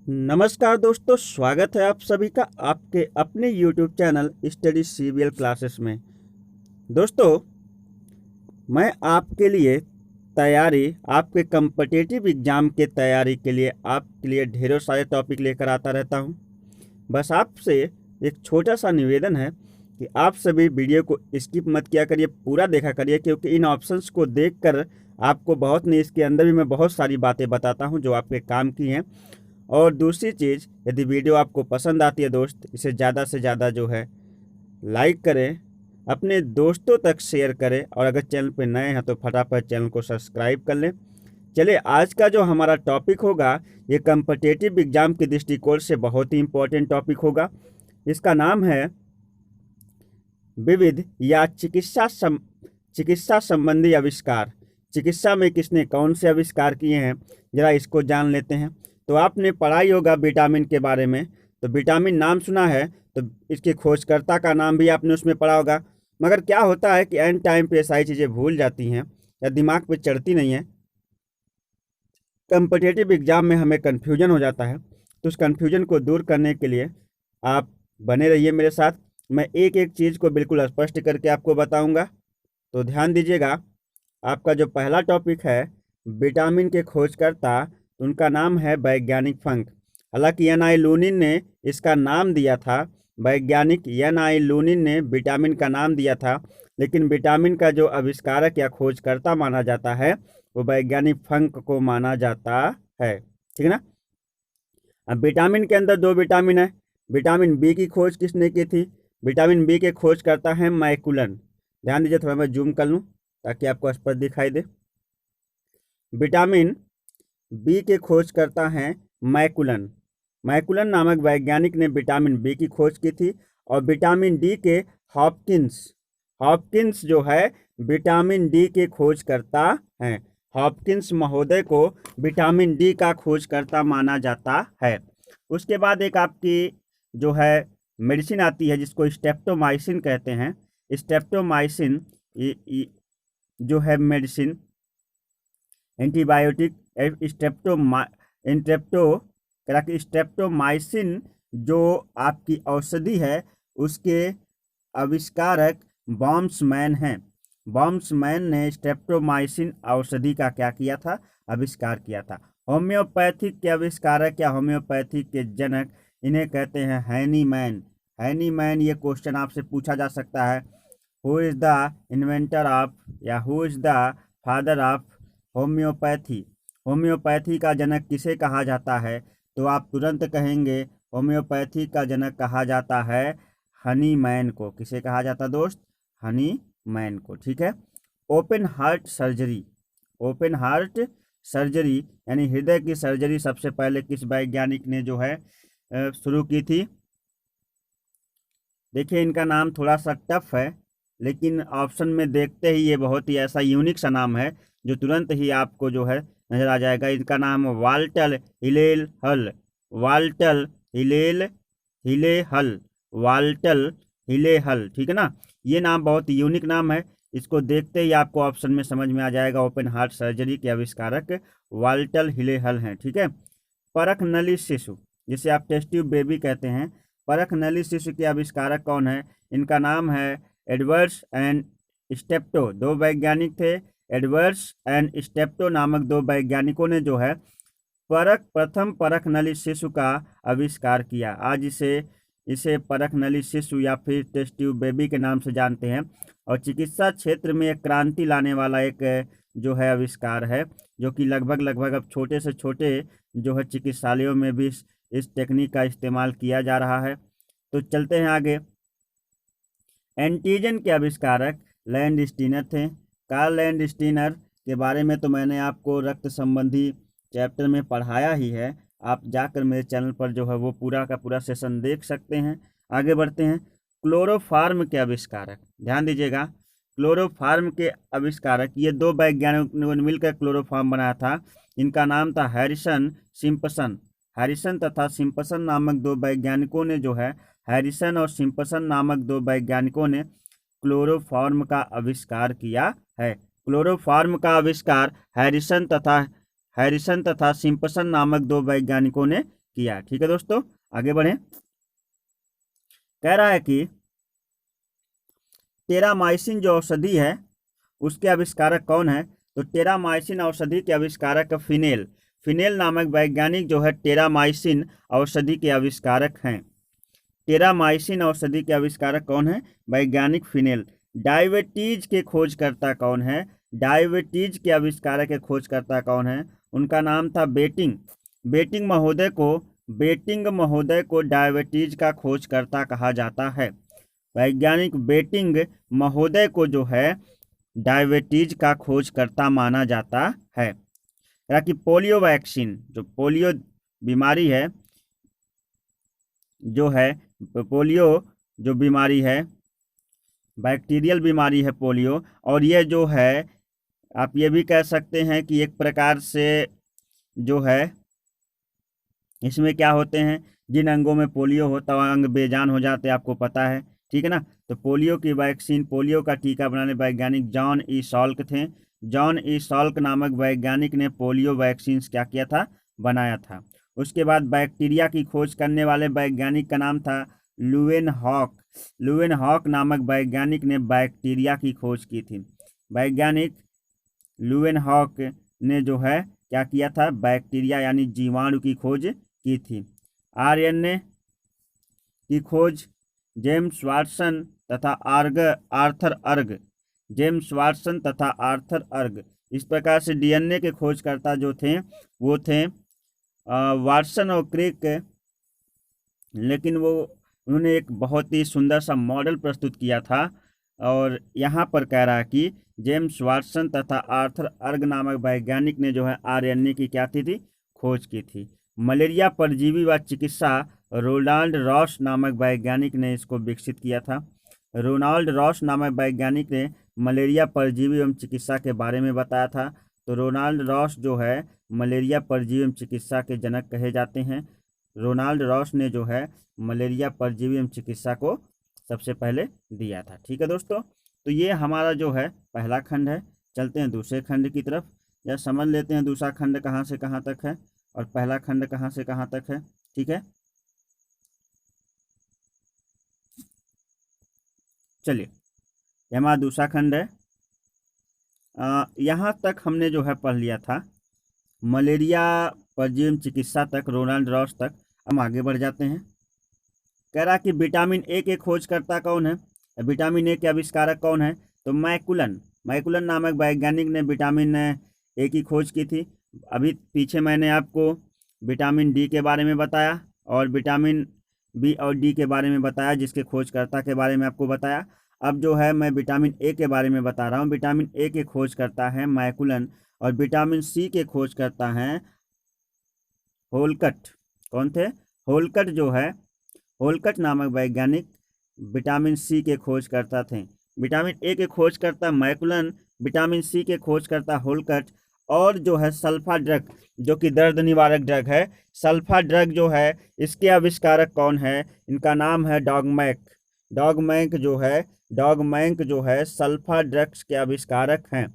नमस्कार दोस्तों, स्वागत है आप सभी का आपके अपने YouTube channel study CBL classes में। दोस्तों, मैं आपके लिए आपके कम्पिटिटिव एग्ज़ाम के तैयारी के लिए आपके लिए ढेरों सारे टॉपिक लेकर आता रहता हूं। बस आपसे एक छोटा सा निवेदन है कि आप सभी वीडियो को स्किप मत किया करिए, पूरा देखा करिए, क्योंकि इन ऑप्शंस को देखकर आपको बहुत नहीं, इसके अंदर भी मैं बहुत सारी बातें बताता हूं जो आपके काम की हैं। और दूसरी चीज़, यदि वीडियो आपको पसंद आती है दोस्त, इसे ज़्यादा से ज़्यादा जो है लाइक करें, अपने दोस्तों तक शेयर करें, और अगर चैनल पर नए हैं तो फटाफट चैनल को सब्सक्राइब कर लें। चलिए, आज का जो हमारा टॉपिक होगा ये कम्पिटिटिव एग्जाम के दृष्टिकोण से बहुत ही इम्पोर्टेंट टॉपिक होगा। इसका नाम है विविध या चिकित्सा संबंधी आविष्कार। चिकित्सा में किसने कौन से आविष्कार किए हैं, जरा इसको जान लेते हैं। तो आपने पढ़ा ही होगा विटामिन के बारे में, तो विटामिन नाम सुना है, तो इसके खोजकर्ता का नाम भी आपने उसमें पढ़ा होगा। मगर क्या होता है कि एंड टाइम पे सारी चीज़ें भूल जाती हैं या दिमाग पे चढ़ती नहीं है। कम्पिटिटिव एग्जाम में हमें कन्फ्यूजन हो जाता है, तो उस कन्फ्यूजन को दूर करने के लिए आप बने रहिए मेरे साथ। मैं एक एक चीज़ को बिल्कुल स्पष्ट करके आपको बताऊंगा, तो ध्यान दीजिएगा। आपका जो पहला टॉपिक है विटामिन के खोजकर्ता, उनका नाम है वैज्ञानिक फंक। हालांकि एन.आई. लूनिन ने इसका नाम दिया था, वैज्ञानिक एन.आई. लूनिन ने विटामिन का नाम दिया था, लेकिन विटामिन का जो आविष्कारक या खोजकर्ता माना जाता है वो वैज्ञानिक फंक को माना जाता है। ठीक है ना। अब विटामिन के अंदर दो विटामिन है। विटामिन बी की खोज किसने की थी? विटामिन बी के खोज करता है मैकुलन। ध्यान दीजिए, थोड़ा मैं जूम कर लूँ ताकि आपको स्पष्ट दिखाई दे। विटामिन बी के खोज करता है मैकुलन। मैकुलन नामक वैज्ञानिक ने विटामिन बी की खोज की थी। और विटामिन डी के हॉपकिंस जो है विटामिन डी के खोज करता हैं। हॉपकिंस महोदय को विटामिन डी का खोजकर्ता माना जाता है। उसके बाद एक आपकी जो है मेडिसिन आती है जिसको स्ट्रेप्टोमाइसिन कहते हैं। स्ट्रेप्टोमाइसिन जो है मेडिसिन, एंटीबायोटिक, स्ट्रेप्टोमाइसिन जो आपकी औषधि है, उसके आविष्कारक बॉम्समैन हैं। बॉम्समैन ने स्ट्रेप्टोमाइसिन औषधि का क्या किया था? आविष्कार किया था। होम्योपैथिक के आविष्कारक या होम्योपैथिक के जनक, इन्हें कहते हैं हैनीमैन। हैनीमैन, ये क्वेश्चन आपसे पूछा जा सकता है, who is the inventor of या who is the father of homeopathy. Homeopathy का जनक किसे कहा जाता है? तो आप तुरंत कहेंगे होम्योपैथी का जनक कहा जाता है हनीमैन को। किसे कहा जाता दोस्त? हनीमैन को। ठीक है। ओपन हार्ट सर्जरी यानी हृदय की सर्जरी सबसे पहले किस वैज्ञानिक ने जो है शुरू की थी? देखिए, इनका नाम थोड़ा सा टफ है, लेकिन ऑप्शन में देखते ही ये बहुत ही ऐसा यूनिक सा नाम है जो तुरंत ही आपको जो है नजर आ जाएगा। इनका नाम वाल्टर हिलेल हल। वाल्टर हिले हल। ठीक है ना। ये नाम बहुत यूनिक नाम है, इसको देखते ही आपको ऑप्शन में समझ में आ जाएगा। ओपन हार्ट सर्जरी के आविष्कारक वाल्टर हिले हल हैं। ठीक है। परख नली शिशु, जिसे आप टेस्ट ट्यूब बेबी कहते हैं, परख नली शिशु के आविष्कारक कौन है? इनका नाम है एडवर्ड्स एंड स्टेप्टो। दो वैज्ञानिक थे, एडवर्ड्स एंड स्टेप्टो नामक दो वैज्ञानिकों ने जो है प्रथम परख नली शिशु का आविष्कार किया। आज इसे परख नली शिशु या फिर टेस्ट ट्यूब बेबी के नाम से जानते हैं। और चिकित्सा क्षेत्र में एक क्रांति लाने वाला एक जो है आविष्कार है, जो कि लगभग अब छोटे से छोटे जो है चिकित्सालयों में भी इस टेक्निक का इस्तेमाल किया जा रहा है। तो चलते हैं आगे। एंटीजन के आविष्कारक लैंडस्टीनर थे। कार्ल लैंडस्टीनर के बारे में तो मैंने आपको रक्त संबंधी चैप्टर में पढ़ाया ही है। आप जाकर मेरे चैनल पर जो है वो पूरा का पूरा सेशन देख सकते हैं। आगे बढ़ते हैं। क्लोरोफार्म के आविष्कारक, ध्यान दीजिएगा, क्लोरोफार्म के आविष्कारक, ये दो वैज्ञानिकों ने मिलकर क्लोरोफार्म बनाया था। इनका नाम था हैरिसन सिम्पसन। हैरिसन तथा सिम्पसन नामक दो वैज्ञानिकों ने जो है हैरिसन और सिम्पसन नामक दो वैज्ञानिकों ने क्लोरोफार्म का आविष्कार किया है। क्लोरोफार्म का आविष्कार हैरिसन तथा सिम्पसन नामक दो वैज्ञानिकों ने किया। ठीक है दोस्तों, आगे बढ़ें। कह रहा है कि टेरामाइसिन जो औषधि है उसके आविष्कारक कौन है? तो टेरामाइसिन औषधि के आविष्कारक फिनेल फिनेल नामक वैज्ञानिक जो है टेरामाइसिन औषधि के आविष्कारक हैं। टेरामाइसिन औषधि के आविष्कारक कौन है? वैज्ञानिक फिनेल। डायबिटीज के खोजकर्ता कौन है? डायबिटीज के आविष्कारक के खोजकर्ता कौन है? उनका नाम था बेटिंग। बेटिंग महोदय को डायबिटीज का खोजकर्ता कहा जाता है। वैज्ञानिक बेटिंग महोदय को जो है डायबिटीज का खोजकर्ता माना जाता है। कि पोलियो वैक्सीन, जो पोलियो बीमारी है जो है पोलियो जो बीमारी है बैक्टीरियल बीमारी है पोलियो, और ये जो है आप ये भी कह सकते हैं कि एक प्रकार से जो है इसमें क्या होते हैं, जिन अंगों में पोलियो होता है अंग बेजान हो जाते हैं, आपको पता है। ठीक है ना। तो पोलियो की वैक्सीन, पोलियो का टीका बनाने वैज्ञानिक जॉन ई सॉल्क थे। जॉन ई सॉल्क नामक वैज्ञानिक ने पोलियो वैक्सीन क्या किया था? बनाया था। उसके बाद बैक्टीरिया की खोज करने वाले वैज्ञानिक का नाम था लुवेनहॉक। लुवेनहॉक नामक वैज्ञानिक ने बैक्टीरिया की खोज की थी। वैज्ञानिक लुवेनहॉक ने जो है क्या किया था? बैक्टीरिया यानी जीवाणु की खोज की थी। आरएनए की खोज जेम्स वाटसन तथा आर्थर अर्ग। जेम्स वाटसन तथा आर्थर अर्ग। इस प्रकार से डीएनए के खोजकर्ता जो थे वो थे वाटसन और क्रिक, लेकिन उन्होंने एक बहुत ही सुंदर सा मॉडल प्रस्तुत किया था। और यहाँ पर कह रहा है कि जेम्स वाटसन तथा आर्थर अर्ग नामक वैज्ञानिक ने जो है आरएनए की क्या थी? खोज की थी। मलेरिया परजीवी व चिकित्सा रोनाल्ड रॉस नामक वैज्ञानिक ने इसको विकसित किया था। रोनाल्ड रॉस नामक वैज्ञानिक ने मलेरिया परजीवी एवं चिकित्सा के बारे में बताया था। तो रोनाल्ड रॉस जो है मलेरिया परजीवी एवं चिकित्सा के जनक कहे जाते हैं। रोनाल्ड रॉस ने जो है मलेरिया परजीवी एवं चिकित्सा को सबसे पहले दिया था। ठीक है दोस्तों, तो ये हमारा जो है पहला खंड है। चलते हैं दूसरे खंड की तरफ, या समझ लेते हैं दूसरा खंड कहाँ से कहाँ तक है और पहला खंड कहाँ से कहाँ तक है। ठीक है, चलिए, ये हमारा दूसरा खंड है। यहाँ तक हमने जो है पढ़ लिया था मलेरिया परजीवी चिकित्सा तक, रोनाल्ड रॉस तक। हम आगे बढ़ जाते हैं। कह रहा कि विटामिन ए के खोजकर्ता कौन है? विटामिन ए के आविष्कारक कौन है? तो मैकुलन नामक वैज्ञानिक ने विटामिन ए की खोज की थी। अभी पीछे मैंने आपको विटामिन डी के बारे में बताया और विटामिन बी और डी के बारे में बताया, जिसके खोजकर्ता के बारे में आपको बताया। अब जो है मैं विटामिन ए के बारे में बता रहा हूँ। विटामिन ए के खोजकर्ता हैं मैकुलन और विटामिन सी के खोजकर्ता हैं होलकट। कौन थे? होलकट जो है, होलकट नामक वैज्ञानिक विटामिन सी के खोजकर्ता थे। विटामिन ए के खोजकर्ता मैकुलन, विटामिन सी के खोजकर्ता होलकट, और जो है सल्फा ड्रग जो कि दर्द निवारक ड्रग है, सल्फा ड्रग जो है इसके आविष्कारक कौन है? इनका नाम है डॉगमैक। डॉगमैक जो है सल्फा ड्रग्स के आविष्कारक हैं।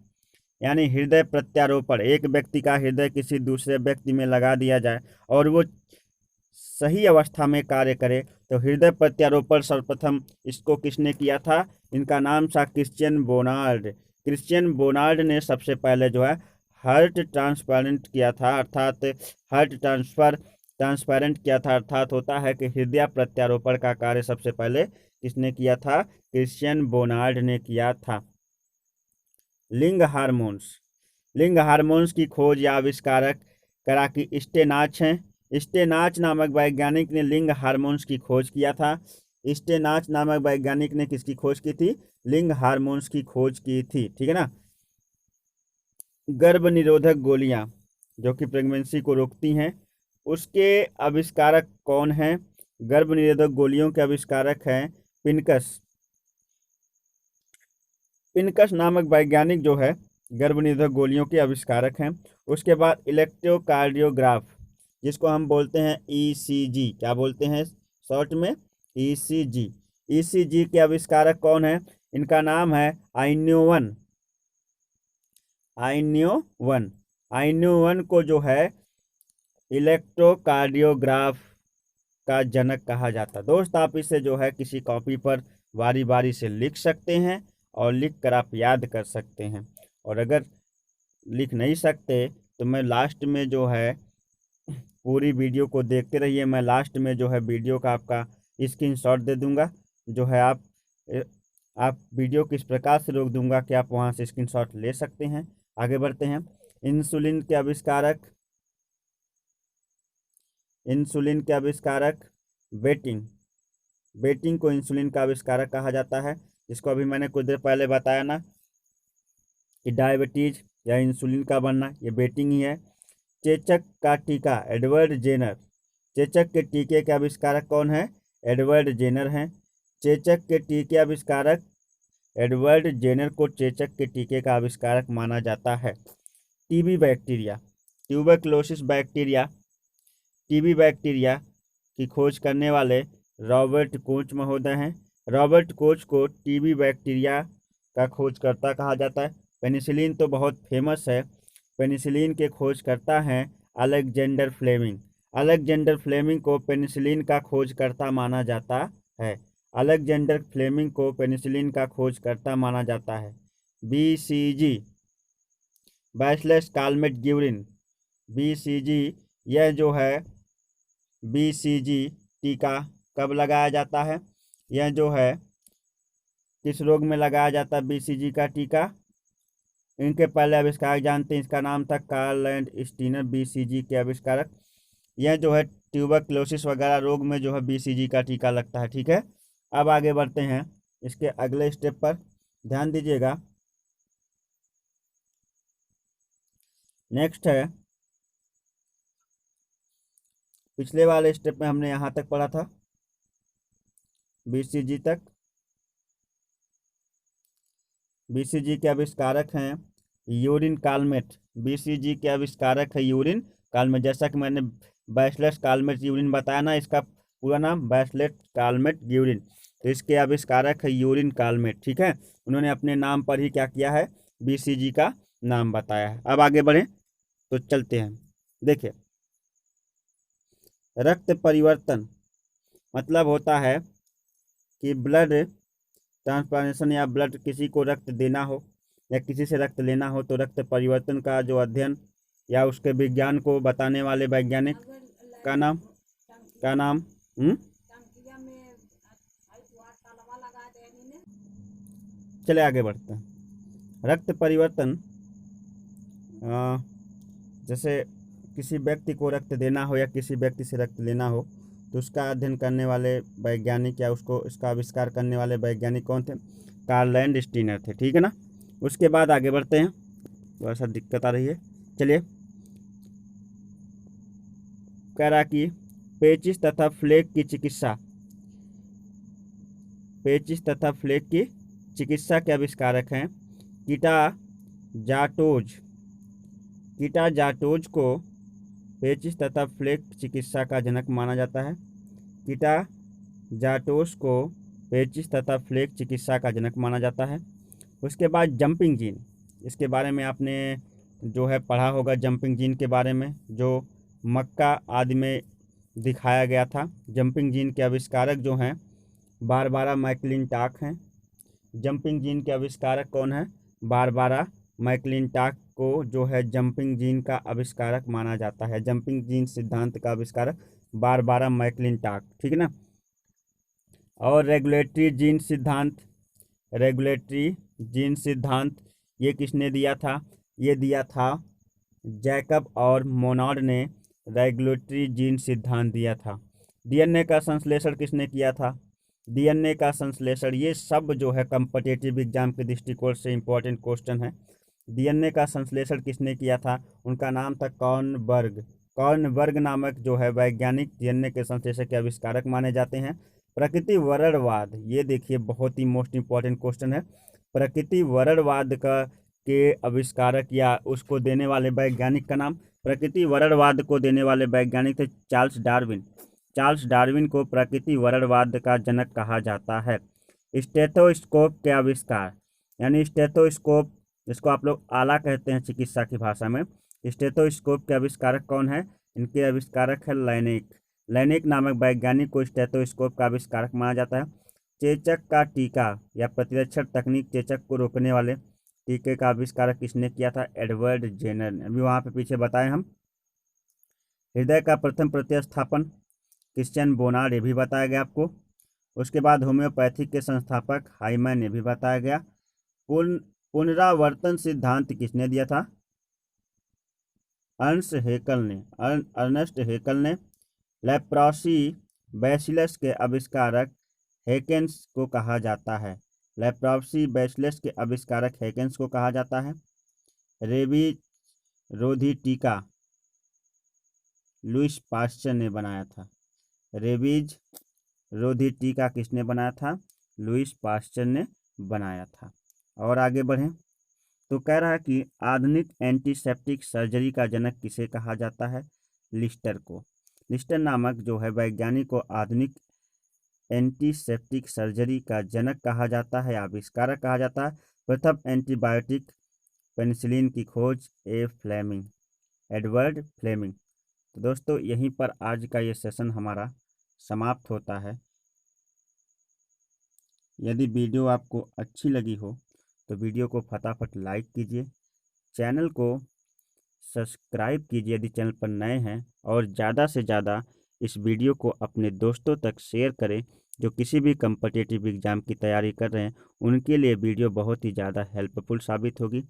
यानी हृदय प्रत्यारोपण, एक व्यक्ति का हृदय किसी दूसरे व्यक्ति में लगा दिया जाए और वो सही अवस्था में कार्य करे, तो हृदय प्रत्यारोपण सर्वप्रथम इसको किसने किया था? इनका नाम था क्रिश्चियन बोनार्ड। क्रिश्चियन बोनार्ड ने सबसे पहले जो है हार्ट ट्रांसप्लांट किया था, अर्थात हार्ट ट्रांसपेरेंट किया था, अर्थात होता है कि हृदय प्रत्यारोपण का कार्य सबसे पहले किसने किया था? क्रिश्चियन बोनार्ड ने किया था। लिंग हार्मोन्स की खोज या आविष्कारक करा कि स्टेनाच हैं। स्टेनाच नामक वैज्ञानिक ने लिंग हार्मोन्स की खोज किया था। स्टेनाच नामक वैज्ञानिक ने किसकी खोज की थी? लिंग हार्मोन्स की खोज की थी। ठीक है ना। गर्भ निरोधक गोलियां जो कि प्रेगनेंसी को रोकती हैं, उसके आविष्कारक कौन हैं? गर्भ निरोधक गोलियों के आविष्कारक हैं पिनकस नामक वैज्ञानिक जो है गर्भ निरोधक गोलियों के आविष्कारक हैं। उसके बाद इलेक्ट्रोकार्डियोग्राफ, जिसको हम बोलते हैं ईसीजी, क्या बोलते हैं शॉर्ट में? ईसीजी। ईसीजी के आविष्कारक कौन है? इनका नाम है आइन्योवन। आइन्योवन को जो है इलेक्ट्रोकार्डियोग्राफ का जनक कहा जाता। दोस्त आप इसे जो है किसी कॉपी पर बारी बारी से लिख सकते हैं और लिख कर आप याद कर सकते हैं। और अगर लिख नहीं सकते तो मैं लास्ट में जो है पूरी वीडियो को देखते रहिए, मैं लास्ट में जो है वीडियो का आपका स्क्रीनशॉट दे दूंगा, जो है आप वीडियो किस प्रकार से रोक दूंगा कि आप वहां से स्क्रीनशॉट ले सकते हैं। आगे बढ़ते हैं। इंसुलिन के आविष्कारक, इंसुलिन के आविष्कारक बेटिंग, बेटिंग को इंसुलिन का आविष्कारक कहा जाता है, जिसको अभी मैंने कुछ देर पहले बताया ना कि डायबिटीज या इंसुलिन का बनना ये बेटिंग ही है। चेचक का टीका एडवर्ड जेनर, चेचक के टीके के आविष्कारक कौन है? एडवर्ड जेनर हैं। चेचक के टीके आविष्कारक एडवर्ड जेनर को चेचक के टीके का आविष्कारक माना जाता है। TB bacteria, tuberculosis bacteria, TB bacteria की खोज करने वाले रॉबर्ट कोच महोदय हैं। रॉबर्ट कोच को टीबी बैक्टीरिया का खोजकर्ता कहा जाता है। पेनिसिलिन तो बहुत फेमस है, पेनिसिलिन के खोजकर्ता हैं अलेक्जेंडर फ्लेमिंग। अलेक्जेंडर फ्लेमिंग को पेनिसिलिन का खोजकर्ता माना जाता है। अलेक्जेंडर फ्लेमिंग को पेनिसिलिन का खोजकर्ता माना जाता है। BCG, bacillus Calmette Guérin, BCG, यह जो है बीसीजी टीका कब लगाया जाता है? यह जो है किस रोग में लगाया जाता है बीसीजी का टीका? इनके पहले आविष्कारक जानते हैं, इसका नाम था कार्ल एंड स्टीनर, बीसीजी के आविष्कारक। यह जो है ट्यूबरक्लोसिस वगैरह रोग में जो है बीसीजी का टीका लगता है। ठीक है, अब आगे बढ़ते हैं इसके अगले स्टेप पर, ध्यान दीजिएगा। नेक्स्ट है, पिछले वाले स्टेप में हमने यहां तक पढ़ा था बीसीजी तक। बीसीजी के आविष्कारक हैं यूरिन कालमेट, बीसीजी के आविष्कारक है यूरिन कालमेट। जैसा कि मैंने बैसिलस कालमेट यूरिन बताया ना, इसका पूरा नाम बैसिलस कालमेट यूरिन, तो इसके आविष्कारक है यूरिन कालमेट। ठीक है, उन्होंने अपने नाम पर ही क्या किया है? बीसीजी का नाम बताया है। अब आगे बढ़ें तो चलते हैं। देखिए, रक्त परिवर्तन मतलब होता है कि ब्लड ट्रांसप्लांटेशन या ब्लड, किसी को रक्त देना हो या किसी से रक्त लेना हो, तो रक्त परिवर्तन का जो अध्ययन या उसके विज्ञान को बताने वाले वैज्ञानिक का नाम चले आगे बढ़ते हैं। रक्त परिवर्तन, जैसे किसी व्यक्ति को रक्त देना हो या किसी व्यक्ति से रक्त लेना हो, तो उसका अध्ययन करने वाले वैज्ञानिक या उसको इसका आविष्कार करने वाले वैज्ञानिक कौन थे? कार्ल एंड स्टीनर थे। ठीक है ना। उसके बाद आगे बढ़ते हैं, थोड़ा सा दिक्कत आ रही है, चलिए। कह रहा कि पेचिस तथा फ्लेक की चिकित्सा, पेचिस तथा फ्लेक की चिकित्सा के आविष्कारक हैं कीटा जाटोज। कीटा जाटोज को पेचिस तथा फ्लेक चिकित्सा का जनक माना जाता है। कीटा जाटोज को पेचिस तथा फ्लेक चिकित्सा का जनक माना जाता है। उसके बाद जंपिंग जीन, इसके बारे में आपने जो है पढ़ा होगा, जंपिंग जीन के बारे में, जो मक्का आदि में दिखाया गया था। जंपिंग जीन के आविष्कारक जो हैं बारबारा मैकलिंटॉक हैं। जंपिंग जीन के आविष्कारक कौन है? बारबारा मैकलिंटॉक को जो है जंपिंग जीन का आविष्कारक माना जाता है। जंपिंग जीन सिद्धांत का आविष्कारक बारबारा मैकलिंटॉक। ठीक है ना। और रेगुलेटरी जीन सिद्धांत, रेगुलेटरी जीन सिद्धांत ये किसने दिया था? ये दिया था जैकब और मोनार्ड ने रेगुलेटरी जीन सिद्धांत दिया था। डीएनए का संश्लेषण किसने किया था? डीएनए का संश्लेषण, ये सब जो है कॉम्पिटिटिव एग्जाम के दृष्टिकोण से इंपॉर्टेंट क्वेश्चन है। डीएनए का संश्लेषण किसने किया था? उनका नाम था कॉर्नबर्ग। कॉर्नबर्ग नामक जो है वैज्ञानिक डीएनए के संश्लेषण के आविष्कारक माने जाते हैं। प्रकृति वरणवाद, ये देखिए बहुत ही मोस्ट इंपॉर्टेंट क्वेश्चन है। प्रकृति वरणवाद का के आविष्कारक या उसको देने वाले वैज्ञानिक का नाम, प्रकृति वरणवाद को देने वाले वैज्ञानिक थे चार्ल्स डार्विन। चार्ल्स डार्विन को प्रकृति वरणवाद का जनक कहा जाता है। स्टेथोस्कोप के आविष्कार, यानी स्टेथोस्कोप, जिसको आप लोग आला कहते हैं चिकित्सा की भाषा में, स्टेथोस्कोप के आविष्कारक कौन है? इनके आविष्कारक है लैनेक। लैनेक नामक वैज्ञानिक को स्टेथोस्कोप का आविष्कारक माना जाता है। चेचक का टीका या प्रतिरक्षण तकनीक, चेचक को रोकने वाले टीके का आविष्कारक किसने किया था? एडवर्ड जेनर ने। अभी वहाँ पे पीछे बताए हम। हृदय का प्रथम प्रतिस्थापन क्रिश्चियन बोनार्ड, ये भी बताया गया आपको। उसके बाद होम्योपैथिक के संस्थापक हाइमन, ये भी बताया गया। पुनरावर्तन सिद्धांत किसने दिया था? अर्नेस्ट हेकल ने। लेप्रोसी बैसिलस के आविष्कारक हेकेंस को कहा जाता है। लेप्रोसी बैसिलस के आविष्कारक हेकेंस को कहा जाता है। रेबीज रोधी टीका लुईस पास्चर ने बनाया था। रेबीज रोधी टीका किसने बनाया था? लुईस पास्चर ने बनाया था। और आगे बढ़ें तो कह रहा है कि आधुनिक एंटीसेप्टिक सर्जरी का जनक किसे कहा जाता है? लिस्टर को। लिस्टर नामक जो है वैज्ञानिक को आधुनिक एंटीसेप्टिक सर्जरी का जनक कहा जाता है, आविष्कारक कहा जाता है। प्रथम एंटीबायोटिक पेनिसिलिन की खोज एडवर्ड फ्लेमिंग। तो दोस्तों यहीं पर आज का ये सेशन हमारा समाप्त होता है। यदि वीडियो आपको अच्छी लगी हो तो वीडियो को फटाफट लाइक कीजिए, चैनल को सब्सक्राइब कीजिए यदि चैनल पर नए हैं, और ज़्यादा से ज़्यादा इस वीडियो को अपने दोस्तों तक शेयर करें जो किसी भी कम्पिटिटिव एग्ज़ाम की तैयारी कर रहे हैं। उनके लिए वीडियो बहुत ही ज़्यादा हेल्पफुल साबित होगी।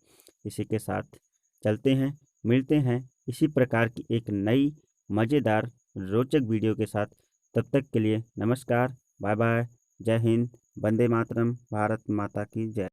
इसी के साथ चलते हैं, मिलते हैं इसी प्रकार की एक नई मज़ेदार रोचक वीडियो के साथ। तब तक के लिए नमस्कार, बाय बाय, जय हिंद, वंदे मातरम, भारत माता की जय।